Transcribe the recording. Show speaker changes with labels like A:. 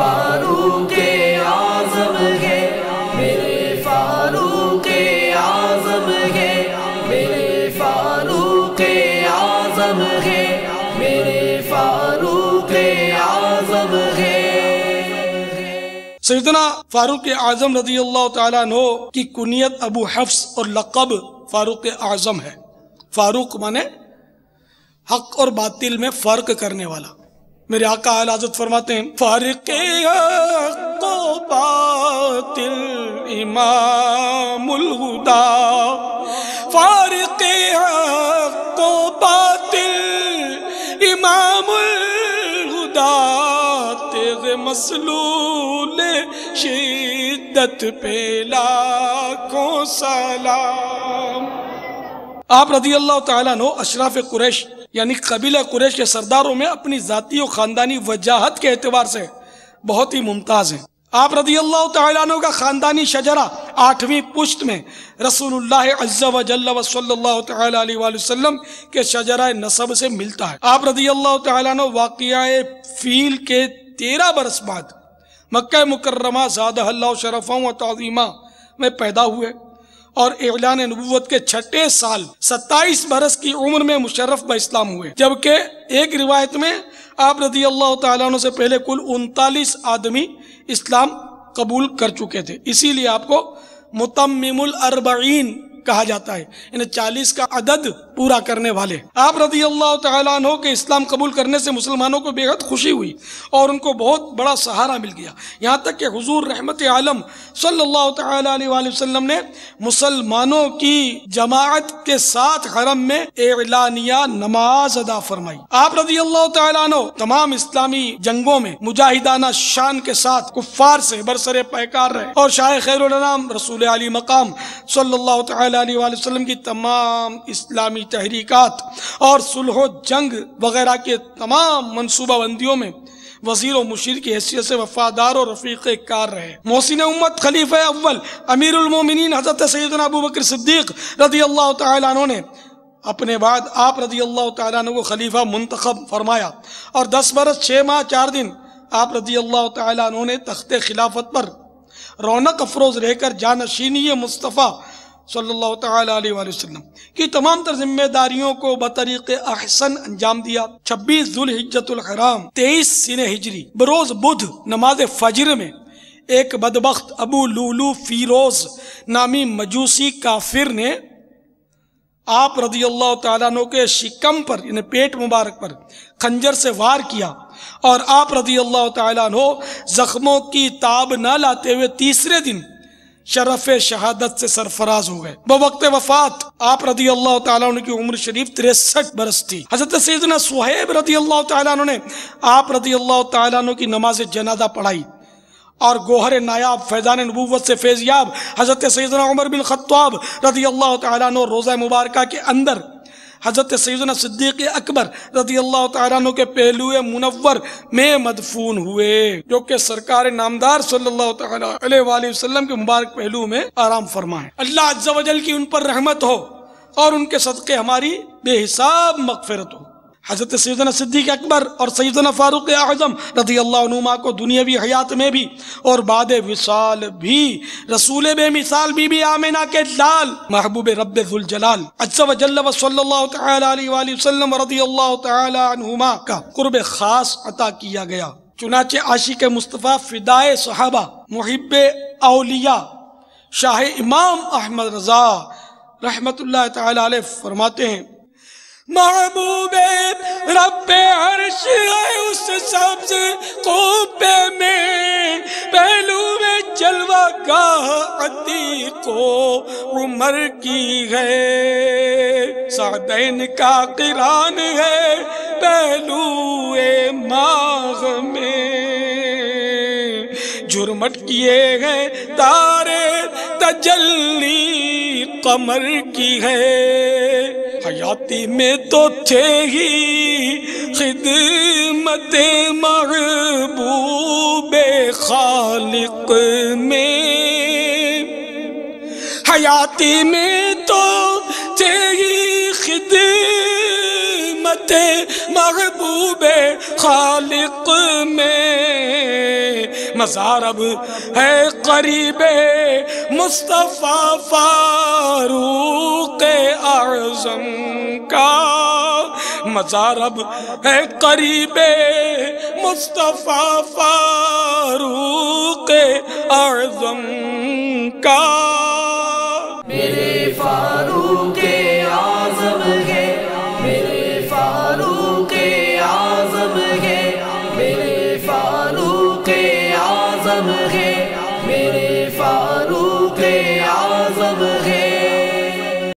A: فاروق اعظم ہے، میرے فاروق اعظم ہے، میرے فاروق اعظم ہے، میرے فاروق اعظم ہے۔
B: سیدنا فاروق اعظم رضی اللہ تعالیٰ عنہ کی کنیت ابو حفص اور لقب فاروق اعظم ہے۔ فاروق مانے حق اور باطل میں فرق کرنے والا۔ میرے آقا اعلی حضرت فرماتے ہیں فارق حق و باطل امام الہدا، فارق حق و باطل امام الہدا، تیغ مسلول شدت پہ لاکھوں سلام۔ آپ رضی اللہ تعالیٰ عنہ اشراف قریش یعنی قبیلہ قریش کے سرداروں میں اپنی ذاتی و خاندانی وجاہت کے اعتبار سے بہت ہی ممتاز ہیں۔ آپ رضی اللہ تعالیٰ عنہ کا خاندانی شجرہ 8ویں پشت میں رسول اللہ عز و جل و صلی اللہ تعالیٰ علیہ وآلہ وسلم کے شجرہ نسب سے ملتا ہے۔ آپ رضی اللہ تعالیٰ عنہ واقعہ فیل کے 13 برس بعد مکہ مکرمہ زادہ اللہ شرفا و تعظیمہ میں پیدا ہوئے اور اعلان نبوت کے 6 سال 27 برس کی عمر میں مشرف باسلام ہوئے، جبکہ ایک روایت میں آپ رضی اللہ تعالیٰ عنہ سے پہلے کل 39 آدمی اسلام قبول کر چکے تھے، اسی لیے آپ کو متمم الاربعین کہا جاتا ہے، یعنی 40 کا عدد پورا کرنے والے۔ آپ رضی اللہ تعالیٰ عنہ کے اسلام قبول کرنے سے مسلمانوں کو بے حد خوشی ہوئی اور ان کو بہت بڑا سہارا مل گیا، یہاں تک کہ حضور رحمت عالم صلی اللہ تعالیٰ علیہ وآلہ وسلم نے مسلمانوں کی جماعت کے ساتھ حرم میں اعلانیہ نماز ادا فرمائی۔ آپ رضی اللہ تعالیٰ عنہ تمام اسلامی جنگوں میں مجاہدانہ شان کے ساتھ کفار سے برسر پیکار رہے اور شاہ خیر الانام رسول علی مقام صلی اللہ تعالیٰ علیہ وآلہ وسلم کی تمام اسلامی تحریکات اور صلح و جنگ وغیرہ کے تمام منصوبہ بندیوں میں وزیر و مشیر کی حیثیت سے وفادار اور رفیق کار رہے۔ محسن امت خلیفہ اول امیر المومنین حضرت سیدنا ابو بکر صدیق رضی اللہ تعالیٰ عنہ نے اپنے بعد آپ رضی اللہ تعالیٰ عنہ کو خلیفہ منتخب فرمایا اور 10 برس 6 ماہ 4 دن آپ رضی اللہ تعالیٰ عنہ نے تخت خلافت پر رونق افروز رہ کر جانشینی مصطفیٰ صلی اللہ تعالیٰ علیہ وآلہ وسلم کی تمام تر ذمہ داریوں کو بطریق احسن انجام دیا۔ 26 ذوالحجۃ الحرام 23 سن ہجری بروز بدھ نماز فجر میں ایک بدبخت ابو لولو فیروز نامی مجوسی کافر نے آپ رضی اللہ تعالیٰ عنہ کے شکم پر یعنی پیٹ مبارک پر خنجر سے وار کیا اور آپ رضی اللہ تعالیٰ عنہ زخموں کی تاب نہ لاتے ہوئے تیسرے دن شرف شہادت سے سرفراز ہو گئے۔ بوقت وفات آپ رضی اللہ تعالیٰ عنہ کی عمر شریف 63 برس تھی۔ حضرت سیدنا صہیب رضی اللہ تعالیٰ عنہ نے آپ رضی اللہ تعالیٰ عنہ کی نماز جنازہ پڑھائی اور گوہر نایاب فیضان نبوت سے فیضیاب حضرت سیدنا عمر بن خطاب رضی اللہ تعالیٰ عنہ روضہ مبارکہ کے اندر حضرت سیدنا صدیق اکبر رضی اللہ تعالیٰ عنہ کے پہلو منور میں مدفون ہوئے، جو کہ سرکار نامدار صلی اللہ تعالیٰ علیہ وآلہ وسلم کے مبارک پہلو میں آرام فرمائے۔ اللہ عز و جل کی ان پر رحمت ہو اور ان کے صدقے ہماری بے حساب مغفرت ہو۔ حضرت سیدنا صدیق اکبر اور سیدنا فاروق اعظم رضی اللہ عنہما کو دنیاوی حیات میں بھی اور بعد وصال بھی رسول بے مثال بی بی آمنہ کے لال محبوب رب ذوالجلال عز و جل و صلی اللہ تعالیٰ علیہ وآلہ وسلم رضی اللہ تعالیٰ عنہما کا قرب خاص عطا کیا گیا۔ چنانچہ عاشق مصطفیٰ فدائے صحابہ محب اولیاء شاہ امام احمد رضا رحمت اللہ تعالیٰ علیہ فرماتے ہیں محبوب رب عرش ہے اس سبز قبے میں پہلو میں جلوہ گاہ عتیق و عمر کی ہے، سعدین کا قران ہے پہلو ماغ میں، جھرمٹ کیے ہیں تارے تجلی قمر کی ہے، حیاتی میں تو تھے ہی خدمت محبوب خالق میں، حیاتی میں تو تھے ہی خدمت محبوب خالق میں، مزار اب ہے قریب مصطفیٰ فاروق اعظم کا، مزار اب ہے قریب مصطفیٰ فاروق اعظم کا۔